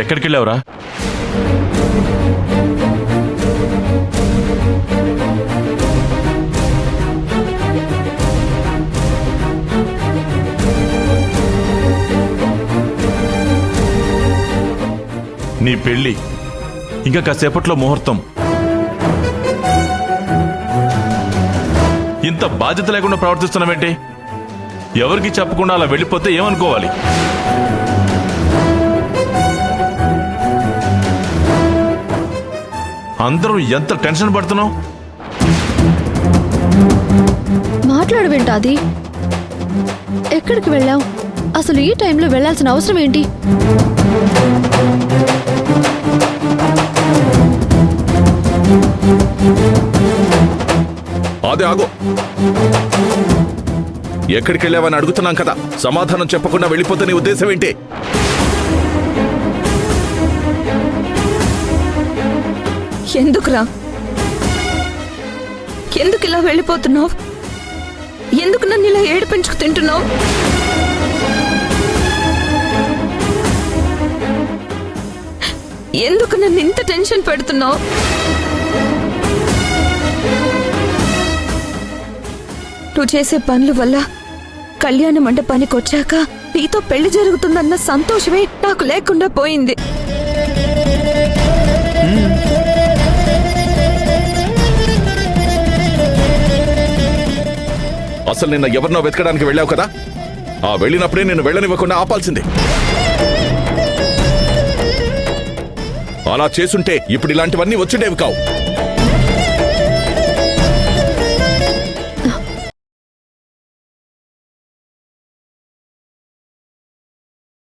ఎక్కడికి వెళ్ళావురా? నీ పెళ్లి ఇంకా కాసేపట్లో ముహూర్తం. ఇంత బాధ్యత లేకుండా ప్రవర్తిస్తున్నావేంటి? ఎవరికి చెప్పకుండా అలా వెళ్ళిపోతే ఏమనుకోవాలి? అందరూ ఎంత టెన్షన్ పడుతున్నావు? మాట్లాడవేంటాది? ఎక్కడికి వెళ్ళావు? అసలు ఈ టైంలో వెళ్ళాల్సిన అవసరం ఏంటి? అదే ఆగో, ఎక్కడికి వెళ్ళావని అడుగుతున్నాం కదా, సమాధానం చెప్పకుండా వెళ్ళిపోతే నీ ఉద్దేశం ఏంటి? ఎందుకురా? ఎందుకు ఇలా వెళ్ళిపోతున్నావు? ఎందుకు నన్ను ఇలా ఏడిపించుకు తింటున్నావు? ఎందుకు నన్ను ఇంత టెన్షన్ పెడుతున్నావు? నువ్వు చేసే పనుల వల్ల కళ్యాణ మండపానికి వచ్చాక నీతో పెళ్లి జరుగుతుందన్న సంతోషమే నాకు లేకుండా పోయింది. అసలు నిన్న ఎవరినో వెతకడానికి వెళ్ళావు కదా, ఆ వెళ్ళినప్పుడే నేను వెళ్ళనివ్వకుండా ఆపాల్సింది. అలా చేసుంటే ఇప్పుడు ఇలాంటివన్నీ వచ్చుండేవి కావు.